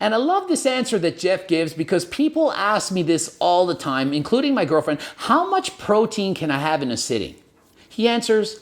And I love this answer that Jeff gives because people ask me this all the time, including my girlfriend, how much protein can I have in a sitting? He answers,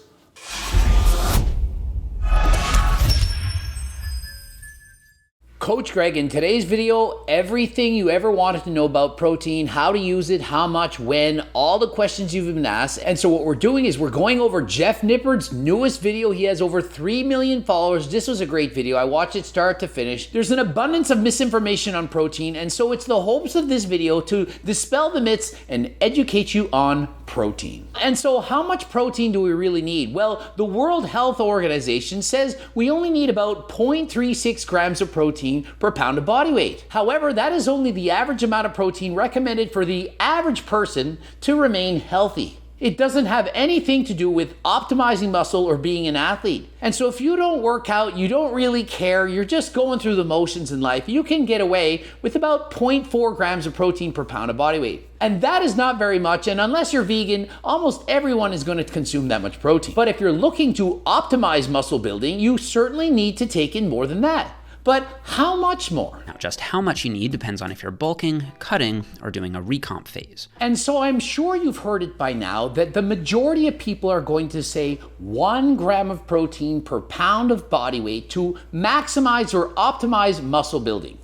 Coach Greg, in today's video, everything you ever wanted to know about protein, how to use it, how much, when, all the questions you've been asked. And so what we're doing is we're going over Jeff Nippard's newest video. He has over 3 million followers. This was a great video. I watched it start to finish. There's an abundance of misinformation on protein. And so it's the hopes of this video to dispel the myths and educate you on protein. And so how much protein do we really need? Well, the World Health Organization says we only need about 0.36 grams of protein per pound of body weight. However, that is only the average amount of protein recommended for the average person to remain healthy. It doesn't have anything to do with optimizing muscle or being an athlete. And so if you don't work out, you don't really care, you're just going through the motions in life, you can get away with about 0.4 grams of protein per pound of body weight. And that is not very much, and unless you're vegan, almost everyone is going to consume that much protein. But if you're looking to optimize muscle building, you certainly need to take in more than that. But how much more? Now, just how much you need depends on if you're bulking, cutting, or doing a recomp phase. And so I'm sure you've heard it by now that the majority of people are going to say 1 gram of protein per pound of body weight to maximize or optimize muscle building.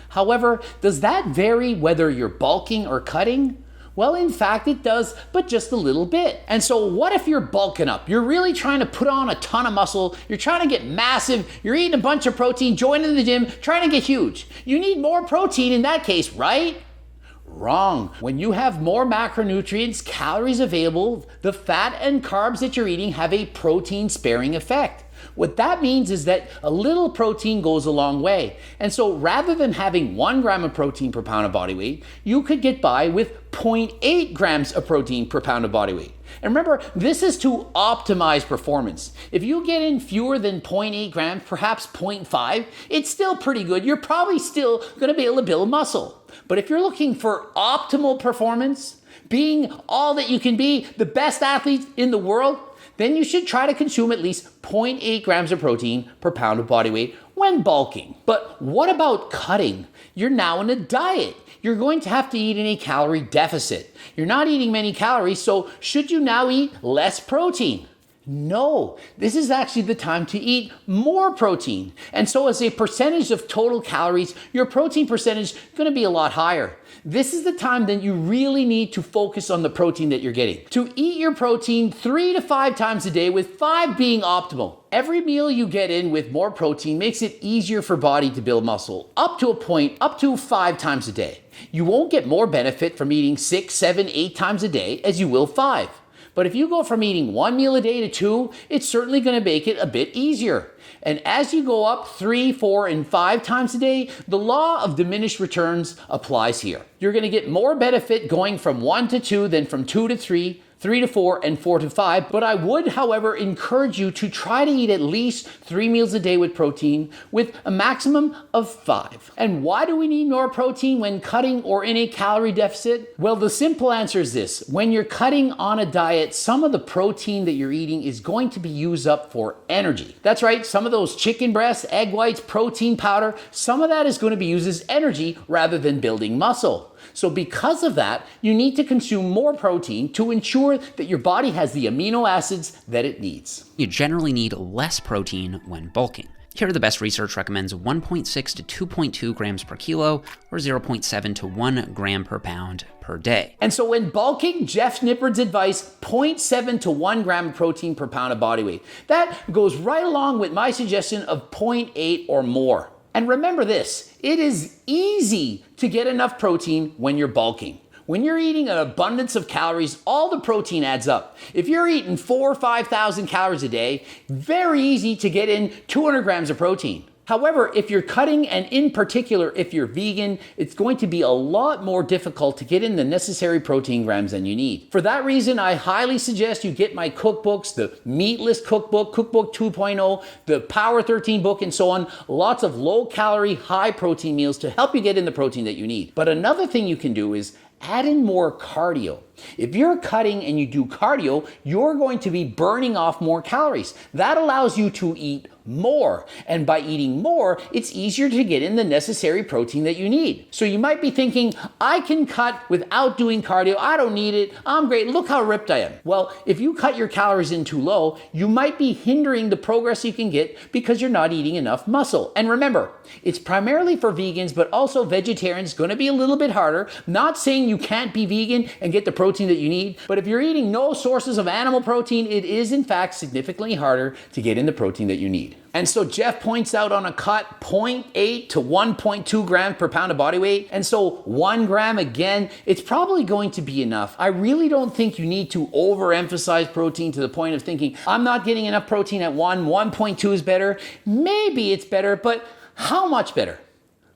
However, does that vary whether you're bulking or cutting? Well, in fact, it does, but just a little bit. And so what if you're bulking up? You're really trying to put on a ton of muscle. You're trying to get massive. You're eating a bunch of protein, joining the gym, trying to get huge. You need more protein in that case, right? Wrong. When you have more macronutrients, calories available, the fat and carbs that you're eating have a protein sparing effect. What that means is that a little protein goes a long way. And so rather than having 1 gram of protein per pound of body weight, you could get by with 0.8 grams of protein per pound of body weight. And remember, this is to optimize performance. If you get in fewer than 0.8 grams, perhaps 0.5, it's still pretty good. You're probably still going to be able to build muscle. But if you're looking for optimal performance, being all that you can be, the best athlete in the world, then you should try to consume at least 0.8 grams of protein per pound of body weight when bulking. But what about cutting? You're now in a diet. You're going to have to eat in a calorie deficit. You're not eating many calories, so should you now eat less protein? No, this is actually the time to eat more protein. And so as a percentage of total calories, your protein percentage is going to be a lot higher. This is the time that you really need to focus on the protein that you're getting. To eat your protein 3 to 5 times a day, with 5 being optimal. Every meal you get in with more protein makes it easier for body to build muscle, up to a point, up to 5 times a day. You won't get more benefit from eating 6, 7, 8 times a day as you will 5. But if you go from eating 1 meal a day to 2, it's certainly going to make it a bit easier. And as you go up 3, 4, and 5 times a day, the law of diminished returns applies here. You're going to get more benefit going from 1 to 2 than from 2 to 3, 3 to 4, and 4 to 5. But I would, however, encourage you to try to eat at least 3 meals a day with protein, with a maximum of 5. And why do we need more protein when cutting or in a calorie deficit? Well, the simple answer is this. When you're cutting on a diet, some of the protein that you're eating is going to be used up for energy. That's right, some of those chicken breasts, egg whites, protein powder, some of that is going to be used as energy rather than building muscle. So because of that, you need to consume more protein to ensure that your body has the amino acids that it needs. You generally need less protein when bulking. Here, the best research recommends 1.6 to 2.2 grams per kilo, or 0.7 to 1 gram per pound per day. And so when bulking, Jeff Nippard's advice, 0.7 to 1 gram of protein per pound of body weight. That goes right along with my suggestion of 0.8 or more. And remember this, it is easy to get enough protein when you're bulking. When you're eating an abundance of calories, all the protein adds up. If you're eating 4,000 or 5,000 calories a day, very easy to get in 200 grams of protein. However, if you're cutting, and in particular if you're vegan, it's going to be a lot more difficult to get in the necessary protein grams than you need. For that reason, I highly suggest you get my cookbooks, the Meatless Cookbook, Cookbook 2.0, the Power 13 book, and so on. Lots of low-calorie, high-protein meals to help you get in the protein that you need. But another thing you can do is add in more cardio. If you're cutting and you do cardio, you're going to be burning off more calories. That allows you to eat more. And by eating more, it's easier to get in the necessary protein that you need. So you might be thinking, I can cut without doing cardio. I don't need it. I'm great. Look how ripped I am. Well, if you cut your calories in too low, you might be hindering the progress you can get because you're not eating enough muscle. And remember, it's primarily for vegans, but also vegetarians. Going to be a little bit harder. Not saying you can't be vegan and get the protein that you need, but if you're eating no sources of animal protein, it is in fact significantly harder to get in the protein that you need. And so Jeff points out on a cut 0.8 to 1.2 grams per pound of body weight. And so 1 gram, again, it's probably going to be enough. I really don't think you need to overemphasize protein to the point of thinking, I'm not getting enough protein at 1.2 is better. Maybe it's better, but how much better?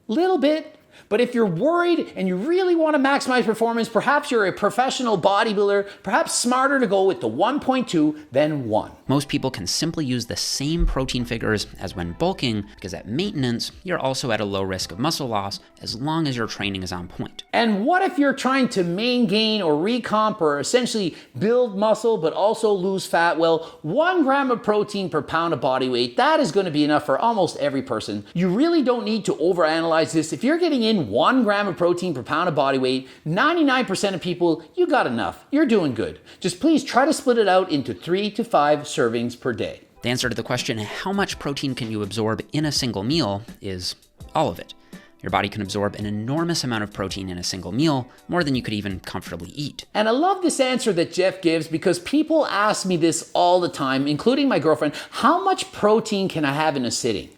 Little bit. But if you're worried and you really want to maximize performance, perhaps you're a professional bodybuilder, perhaps smarter to go with the 1.2 than 1. Most people can simply use the same protein figures as when bulking because at maintenance, you're also at a low risk of muscle loss as long as your training is on point. And what if you're trying to gain or recomp or essentially build muscle but also lose fat? Well, 1 gram of protein per pound of body weight, that is going to be enough for almost every person. You really don't need to overanalyze this. If you're getting in 1 gram of protein per pound of body weight, 99% of people, you got enough. You're doing good. Just please try to split it out into 3 to 5 servings per day. The answer to the question, how much protein can you absorb in a single meal, is all of it. Your body can absorb an enormous amount of protein in a single meal, more than you could even comfortably eat. And I love this answer that Jeff gives because people ask me this all the time, including my girlfriend, how much protein can I have in a sitting?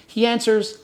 He answers,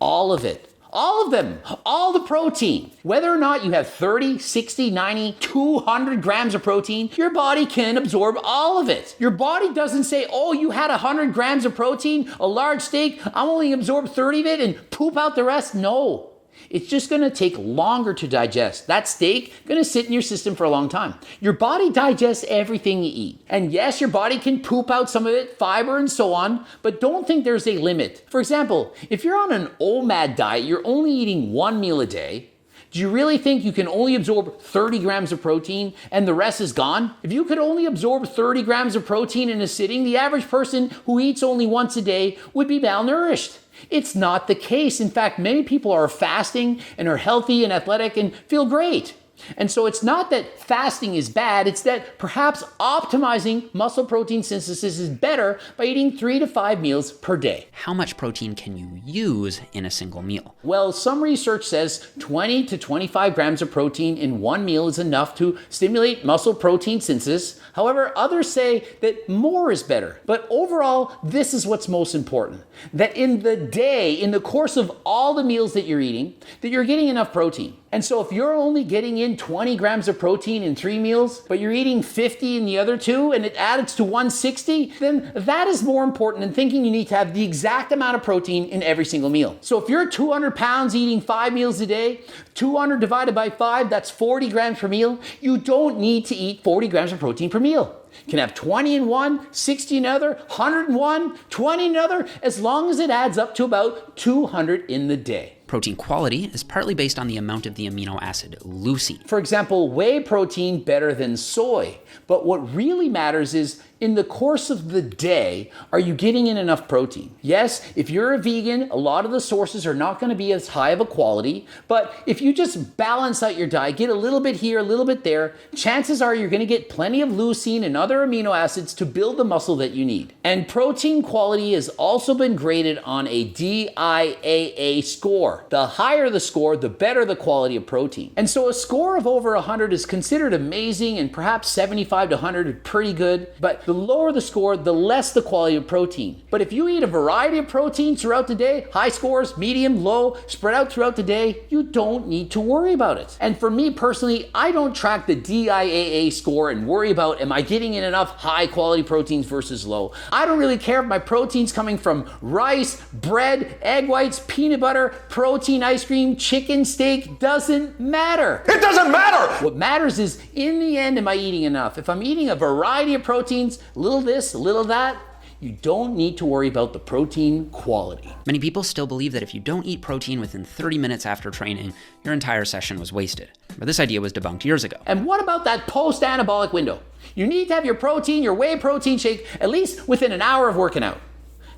all of it. All of them, all the protein. Whether or not you have 30, 60, 90, 200 grams of protein, your body can absorb all of it. Your body doesn't say, oh, you had 100 grams of protein, a large steak, I'm only absorb 30 of it and poop out the rest. No. It's just going to take longer to digest. That steak going to sit in your system for a long time. Your body digests everything you eat. And yes, your body can poop out some of it, fiber and so on, but don't think there's a limit. For example, if you're on an OMAD diet, you're only eating 1 meal a day. Do you really think you can only absorb 30 grams of protein and the rest is gone? If you could only absorb 30 grams of protein in a sitting, the average person who eats only once a day would be malnourished. It's not the case. In fact, many people are fasting and are healthy and athletic and feel great. And so it's not that fasting is bad, it's that perhaps optimizing muscle protein synthesis is better by eating 3 to 5 meals per day. How much protein can you use in a single meal? Well, some research says 20 to 25 grams of protein in 1 meal is enough to stimulate muscle protein synthesis. However, others say that more is better. But overall, this is what's most important. That in the day, in the course of all the meals that you're eating, that you're getting enough protein. And so if you're only getting in 20 grams of protein in 3 meals, but you're eating 50 in the other 2, and it adds to 160, then that is more important than thinking you need to have the exact amount of protein in every single meal. So if you're 200 pounds eating 5 meals a day, 200 divided by 5, that's 40 grams per meal. You don't need to eat 40 grams of protein per meal. You can have 20 in one, 60 in another, 100 in one, 20 in another, as long as it adds up to about 200 in the day. Protein quality is partly based on the amount of the amino acid leucine. For example, whey protein better than soy. But what really matters is in the course of the day, are you getting in enough protein? Yes, if you're a vegan, a lot of the sources are not going to be as high of a quality. But if you just balance out your diet, get a little bit here, a little bit there, chances are you're going to get plenty of leucine and other amino acids to build the muscle that you need. And protein quality has also been graded on a DIAA score. The higher the score, the better the quality of protein. And so a score of over 100 is considered amazing, and perhaps 75 to 100 is pretty good. But the lower the score, the less the quality of protein. But if you eat a variety of proteins throughout the day, high scores, medium, low, spread out throughout the day, you don't need to worry about it. And for me personally, I don't track the DIAA score and worry about, am I getting in enough high quality proteins versus low? I don't really care if my protein's coming from rice, bread, egg whites, peanut butter, protein ice cream, chicken, steak, doesn't matter. It doesn't matter! What matters is, in the end, am I eating enough? If I'm eating a variety of proteins, a little this, a little that, you don't need to worry about the protein quality. Many people still believe that if you don't eat protein within 30 minutes after training, your entire session was wasted. But this idea was debunked years ago. And what about that post-anabolic window? You need to have your protein, your whey protein shake, at least within an hour of working out.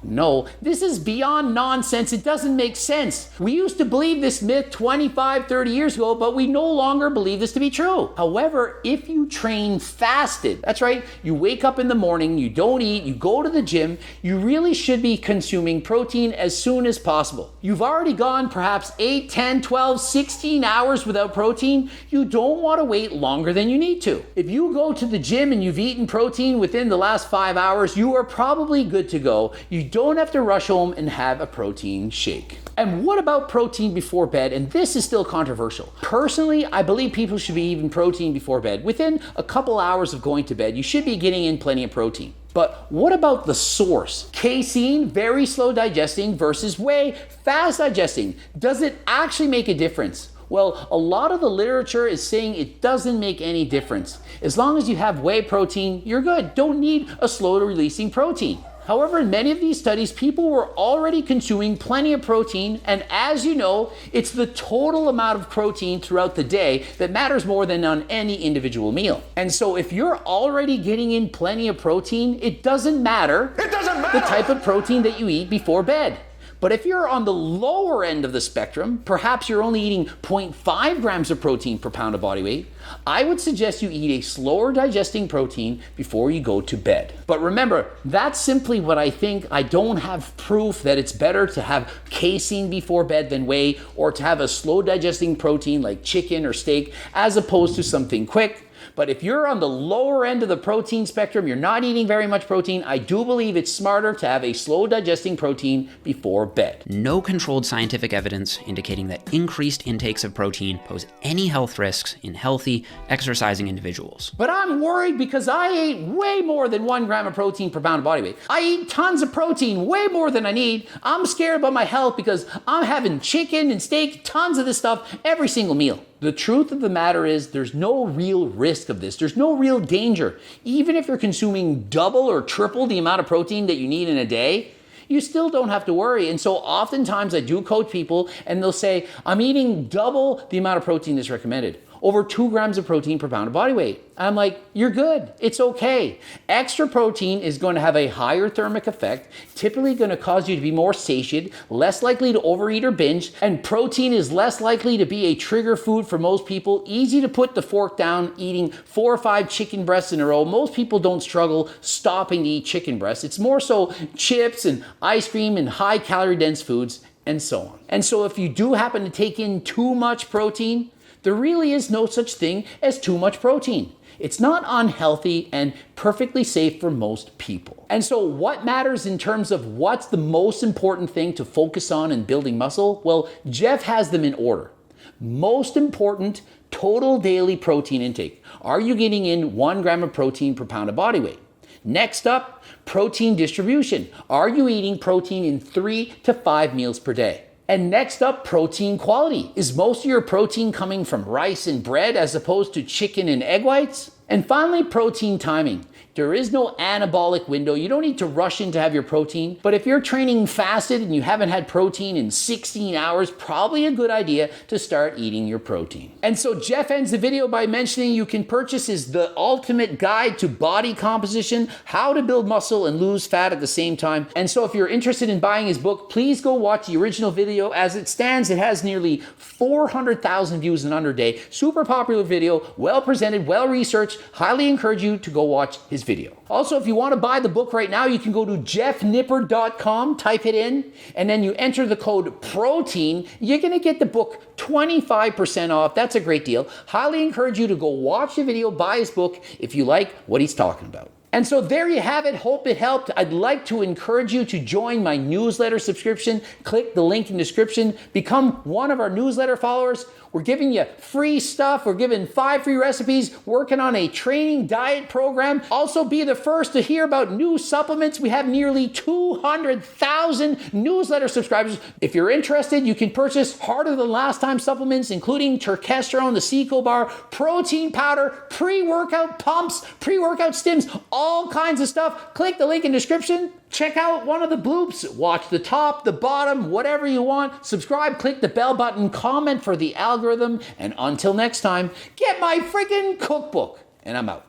No, this is beyond nonsense. It doesn't make sense. We used to believe this myth 25, 30 years ago, but we no longer believe this to be true. However, if you train fasted, that's right, you wake up in the morning, you don't eat, you go to the gym, you really should be consuming protein as soon as possible. You've already gone perhaps 8, 10, 12, 16 hours without protein. You don't want to wait longer than you need to. If you go to the gym and you've eaten protein within the last 5 hours, you are probably good to go. You don't have to rush home and have a protein shake. And what about protein before bed? And this is still controversial. Personally, I believe people should be eating protein before bed. Within a couple hours of going to bed, you should be getting in plenty of protein. But what about the source? Casein, very slow digesting, versus whey, fast digesting. Does it actually make a difference? Well, a lot of the literature is saying it doesn't make any difference. As long as you have whey protein, you're good. Don't need a slow releasing protein. However, in many of these studies, people were already consuming plenty of protein, and as you know, it's the total amount of protein throughout the day that matters more than on any individual meal. And so if you're already getting in plenty of protein, it doesn't matter the type of protein that you eat before bed. But if you're on the lower end of the spectrum, perhaps you're only eating 0.5 grams of protein per pound of body weight, I would suggest you eat a slower digesting protein before you go to bed. But remember, that's simply what I think. I don't have proof that it's better to have casein before bed than whey, or to have a slow digesting protein like chicken or steak as opposed to something quick. But if you're on the lower end of the protein spectrum, you're not eating very much protein, I do believe it's smarter to have a slow digesting protein before bed. No controlled scientific evidence indicating that increased intakes of protein pose any health risks in healthy, exercising individuals. But I'm worried because I ate way more than 1 gram of protein per pound of body weight. I eat tons of protein, way more than I need. I'm scared about my health because I'm having chicken and steak, tons of this stuff every single meal. The truth of the matter is there's no real risk of this. There's no real danger. Even if you're consuming double or triple the amount of protein that you need in a day, you still don't have to worry. And so oftentimes I do coach people and they'll say, I'm eating double the amount of protein that's recommended. Over 2 grams of protein per pound of body weight. I'm like, you're good. It's okay. Extra protein is going to have a higher thermic effect, typically going to cause you to be more satiated, less likely to overeat or binge, and protein is less likely to be a trigger food for most people. Easy to put the fork down eating 4 or 5 chicken breasts in a row. Most people don't struggle stopping to eat chicken breasts. It's more so chips and ice cream and high calorie dense foods and so on. And so if you do happen to take in too much protein, there really is no such thing as too much protein. It's not unhealthy and perfectly safe for most people. And so what matters in terms of what's the most important thing to focus on in building muscle? Well, Jeff has them in order. Most important, total daily protein intake. Are you getting in 1 gram of protein per pound of body weight? Next up, protein distribution. Are you eating protein in 3 to 5 meals per day? And next up, protein quality. Is most of your protein coming from rice and bread as opposed to chicken and egg whites? And finally, protein timing. There is no anabolic window. You don't need to rush in to have your protein. But if you're training fasted and you haven't had protein in 16 hours, probably a good idea to start eating your protein. And so Jeff ends the video by mentioning you can purchase his The Ultimate Guide to Body Composition, How to Build Muscle and Lose Fat at the Same Time. And so if you're interested in buying his book, please go watch the original video. As it stands, it has nearly 400,000 views in under a day. Super popular video, well presented, well researched. Highly encourage you to go watch his video. Also, if you want to buy the book right now, you can go to jeffnipper.com, type it in, and then you enter the code PROTEIN. You're going to get the book 25% off. That's a great deal. Highly encourage you to go watch the video, buy his book if you like what he's talking about. And so there you have it. Hope it helped. I'd like to encourage you to join my newsletter subscription. Click the link in the description. Become one of our newsletter followers. We're giving you free stuff. We're giving 5 free recipes, working on a training diet program. Also be the first to hear about new supplements. We have nearly 200,000 newsletter subscribers. If you're interested, you can purchase Harder Than Last Time supplements, including Turkesterone, the Seco Bar, protein powder, pre-workout pumps, pre-workout stims, all kinds of stuff. Click the link in the description. Check out one of the bloops. Watch the top, the bottom, whatever you want. Subscribe, click the bell button, comment for the algorithm. And until next time, get my freaking cookbook. And I'm out.